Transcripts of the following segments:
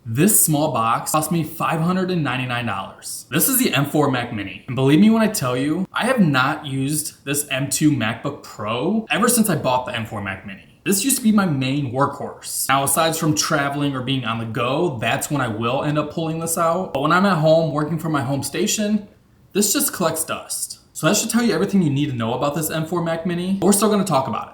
This small box cost me $599. This is the M4 Mac Mini. And believe me when I tell you, I have not used this M2 MacBook Pro ever since I bought the M4 Mac Mini. This used to be my main workhorse. Now, aside from traveling or being on the go, that's when I will end up pulling this out. But when I'm at home working from my home station, this just collects dust. So that should tell you everything you need to know about this M4 Mac Mini, but we're still gonna talk about it.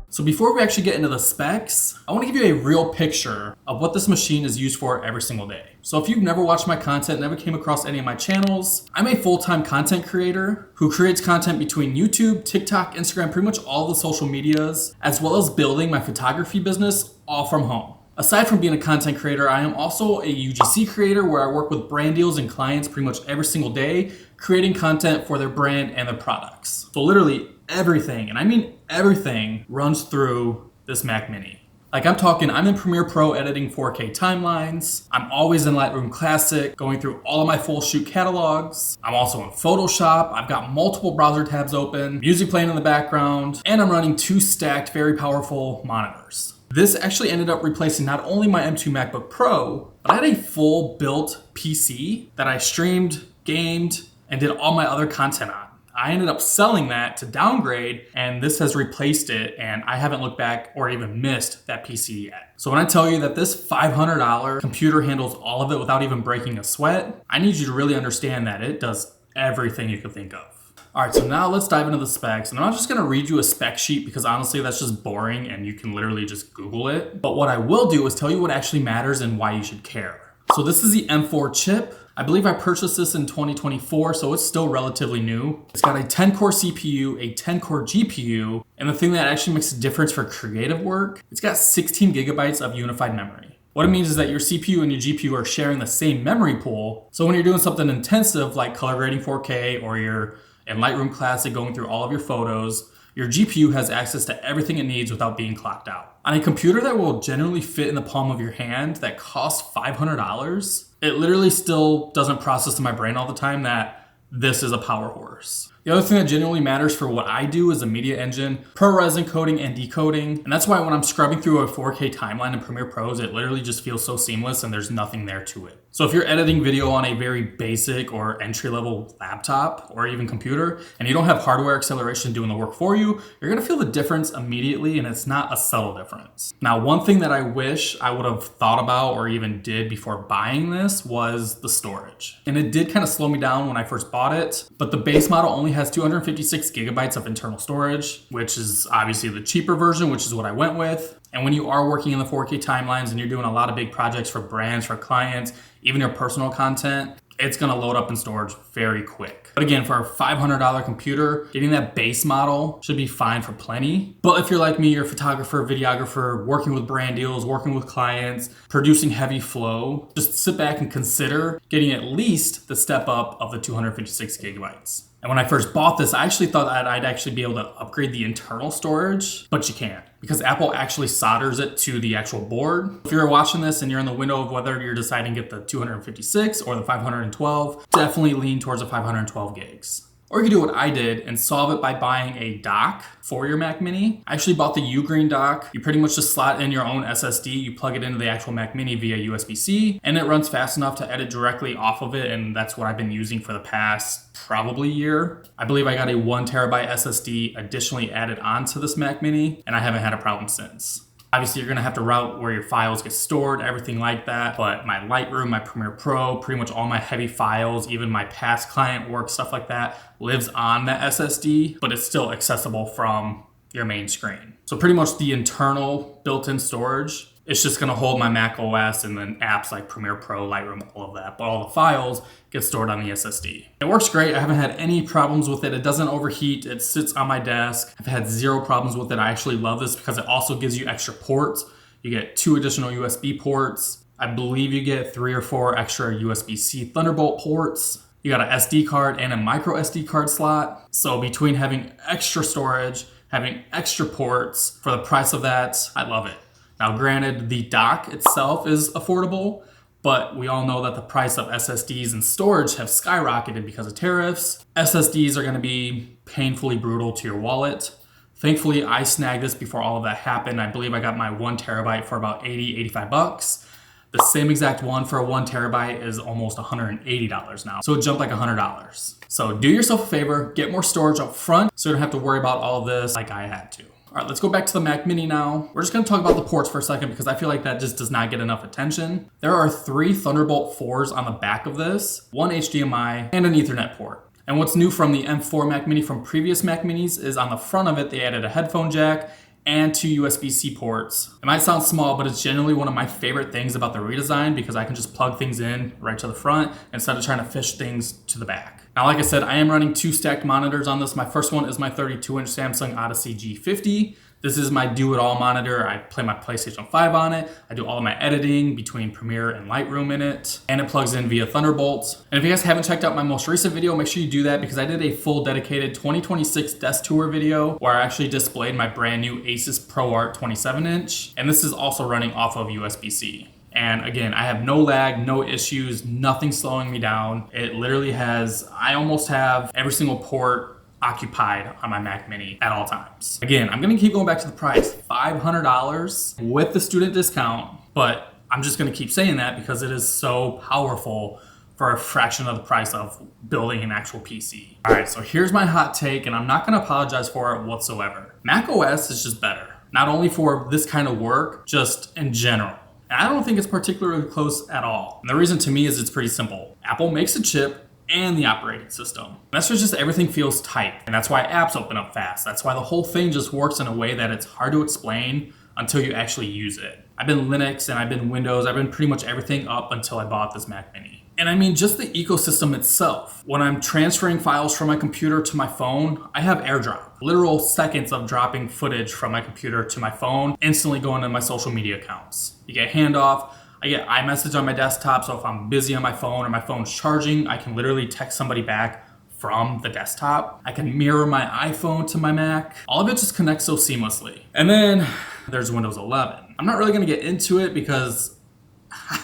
So before we actually get into the specs, I want to give you a real picture of what this machine is used for every single day. So if you've never watched my content, never came across any of my channels, I'm a full-time content creator who creates content between YouTube, TikTok, Instagram, pretty much all the social medias, as well as building my photography business all from home. Aside from being a content creator, I am also a UGC creator where I work with brand deals and clients pretty much every single day, creating content for their brand and their products. So literally everything, and I mean everything, runs through this Mac Mini. Like I'm in Premiere Pro editing 4K timelines. I'm always in Lightroom Classic, going through all of my full shoot catalogs. I'm also in Photoshop. I've got multiple browser tabs open, music playing in the background, and I'm running 2 stacked, very powerful monitors. This actually ended up replacing not only my M2 MacBook Pro, but I had a full built PC that I streamed, gamed, and did all my other content on. I ended up selling that to downgrade, and this has replaced it, and I haven't looked back or even missed that PC yet. So when I tell you that this $500 computer handles all of it without even breaking a sweat, I need you to really understand that it does everything you could think of. All right, so now let's dive into the specs. And I'm not just gonna read you a spec sheet because honestly, that's just boring and you can literally just Google it. But what I will do is tell you what actually matters and why you should care. So this is the M4 chip. I believe I purchased this in 2024, so it's still relatively new. It's got a 10-core CPU, a 10-core GPU, and the thing that actually makes a difference for creative work, it's got 16 gigabytes of unified memory. What it means is that your CPU and your GPU are sharing the same memory pool. So when you're doing something intensive like color grading 4K or you're in Lightroom Classic going through all of your photos, your GPU has access to everything it needs without being clocked out. On a computer that will generally fit in the palm of your hand that costs $500, it literally still doesn't process in my brain all the time that this is a power horse. The other thing that genuinely matters for what I do is a media engine, ProRes encoding and decoding. And that's why when I'm scrubbing through a 4K timeline in Premiere Pros, it literally just feels so seamless and there's nothing there to it. So if you're editing video on a very basic or entry-level laptop or even computer, and you don't have hardware acceleration doing the work for you, you're gonna feel the difference immediately, and it's not a subtle difference. Now, one thing that I wish I would have thought about or even did before buying this was the storage. And it did kind of slow me down when I first bought it, but the base model only has 256 gigabytes of internal storage, which is obviously the cheaper version, which is what I went with. And when you are working in the 4K timelines and you're doing a lot of big projects for brands, for clients, even your personal content, it's gonna load up in storage very quick. But again, for a $500 computer, getting that base model should be fine for plenty. But if you're like me, you're a photographer, videographer, working with brand deals, working with clients, producing heavy flow, just sit back and consider getting at least the step up of the 256 gigabytes. And when I first bought this, I actually thought that I'd actually be able to upgrade the internal storage, but you can't because Apple actually solders it to the actual board. If you're watching this and you're in the window of whether you're deciding to get the 256 or the 512, definitely lean towards the 512 gigs. Or you can do what I did and solve it by buying a dock for your Mac Mini. I actually bought the UGREEN dock. You pretty much just slot in your own SSD, you plug it into the actual Mac Mini via USB-C, and it runs fast enough to edit directly off of it, and that's what I've been using for the past probably year. I believe I got a 1 terabyte SSD additionally added onto this Mac Mini, and I haven't had a problem since. Obviously, you're gonna have to route where your files get stored, everything like that. But my Lightroom, my Premiere Pro, pretty much all my heavy files, even my past client work, stuff like that, lives on that SSD, but it's still accessible from your main screen. So pretty much the internal built-in storage, it's just gonna hold my Mac OS and then apps like Premiere Pro, Lightroom, all of that. But all the files get stored on the SSD. It works great. I haven't had any problems with it. It doesn't overheat. It sits on my desk. I've had 0 problems with it. I actually love this because it also gives you extra ports. You get 2 additional USB ports. I believe you get 3 or 4 extra USB-C Thunderbolt ports. You got an SD card and a micro SD card slot. So between having extra storage, having extra ports for the price of that, I love it. Now, granted, the dock itself is affordable, but we all know that the price of SSDs and storage have skyrocketed because of tariffs. SSDs are going to be painfully brutal to your wallet. Thankfully, I snagged this before all of that happened. I believe I got my 1 terabyte for about 80, 85 bucks. The same exact one for a 1 terabyte is almost $180 now. So it jumped like $100. So do yourself a favor, get more storage up front so you don't have to worry about all of this like I had to. All right, let's go back to the Mac Mini now. We're just gonna talk about the ports for a second because I feel like that just does not get enough attention. There are 3 Thunderbolt 4s on the back of this, 1 HDMI, and an Ethernet port. And what's new from the M4 Mac Mini from previous Mac Minis is on the front of it, they added a headphone jack and 2 USB-C ports. It might sound small, but it's generally one of my favorite things about the redesign because I can just plug things in right to the front instead of trying to fish things to the back. Now, like I said, I am running 2 stacked monitors on this. My first one is my 32-inch Samsung Odyssey G50. This is my do-it-all monitor. I play my PlayStation 5 on it. I do all of my editing between Premiere and Lightroom in it. And it plugs in via Thunderbolt. And if you guys haven't checked out my most recent video, make sure you do that because I did a full dedicated 2026 desk tour video where I actually displayed my brand new Asus ProArt 27-inch. And this is also running off of USB-C. And again, I have no lag, no issues, nothing slowing me down. It literally has, I almost have every single port occupied on my Mac Mini at all times. Again, I'm gonna keep going back to the price, $500 with the student discount, but I'm just gonna keep saying that because it is so powerful for a fraction of the price of building an actual PC. All right, so here's my hot take, and I'm not gonna apologize for it whatsoever. Mac OS is just better, not only for this kind of work, just in general. And I don't think it's particularly close at all. And the reason to me is it's pretty simple. Apple makes a chip and the operating system. That's just everything feels tight. And that's why apps open up fast. That's why the whole thing just works in a way that it's hard to explain until you actually use it. I've been Linux and I've been Windows. I've been pretty much everything up until I bought this Mac Mini. And I mean, just the ecosystem itself. When I'm transferring files from my computer to my phone, I have AirDrop. Literal seconds of dropping footage from my computer to my phone, instantly going to my social media accounts. You get handoff. I get iMessage on my desktop, so if I'm busy on my phone or my phone's charging, I can literally text somebody back from the desktop. I can mirror my iPhone to my Mac. All of it just connects so seamlessly. And then there's Windows 11. I'm not really gonna get into it because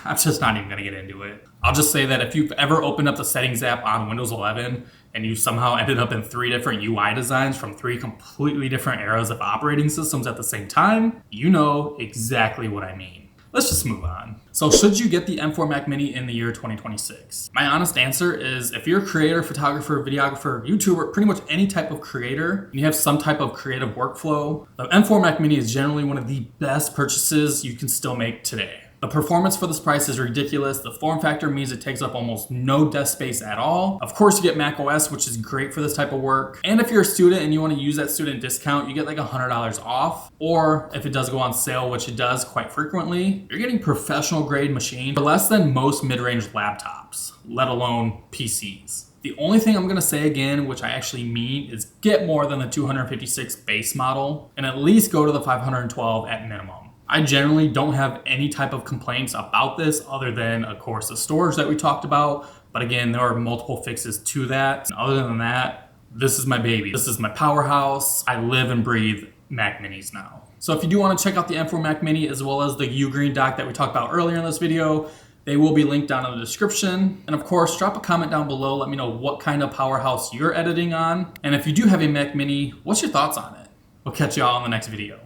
I'm just not even gonna get into it. I'll just say that if you've ever opened up the settings app on Windows 11 and you somehow ended up in 3 different UI designs from 3 completely different eras of operating systems at the same time, you know exactly what I mean. Let's just move on. So should you get the M4 Mac Mini in the year 2026? My honest answer is if you're a creator, photographer, videographer, YouTuber, pretty much any type of creator, and you have some type of creative workflow, the M4 Mac Mini is generally one of the best purchases you can still make today. The performance for this price is ridiculous. The form factor means it takes up almost no desk space at all. Of course, you get Mac OS, which is great for this type of work. And if you're a student and you want to use that student discount, you get like $100 off. Or if it does go on sale, which it does quite frequently, you're getting professional grade machine for less than most mid-range laptops, let alone PCs. The only thing I'm gonna say again, which I actually mean, is get more than the 256 base model and at least go to the 512 at minimum. I generally don't have any type of complaints about this other than, of course, the storage that we talked about. But again, there are multiple fixes to that. And other than that, this is my baby. This is my powerhouse. I live and breathe Mac Minis now. So if you do want to check out the M4 Mac Mini as well as the UGREEN dock that we talked about earlier in this video, they will be linked down in the description. And of course, drop a comment down below. Let me know what kind of powerhouse you're editing on. And if you do have a Mac Mini, what's your thoughts on it? We'll catch y'all in the next video.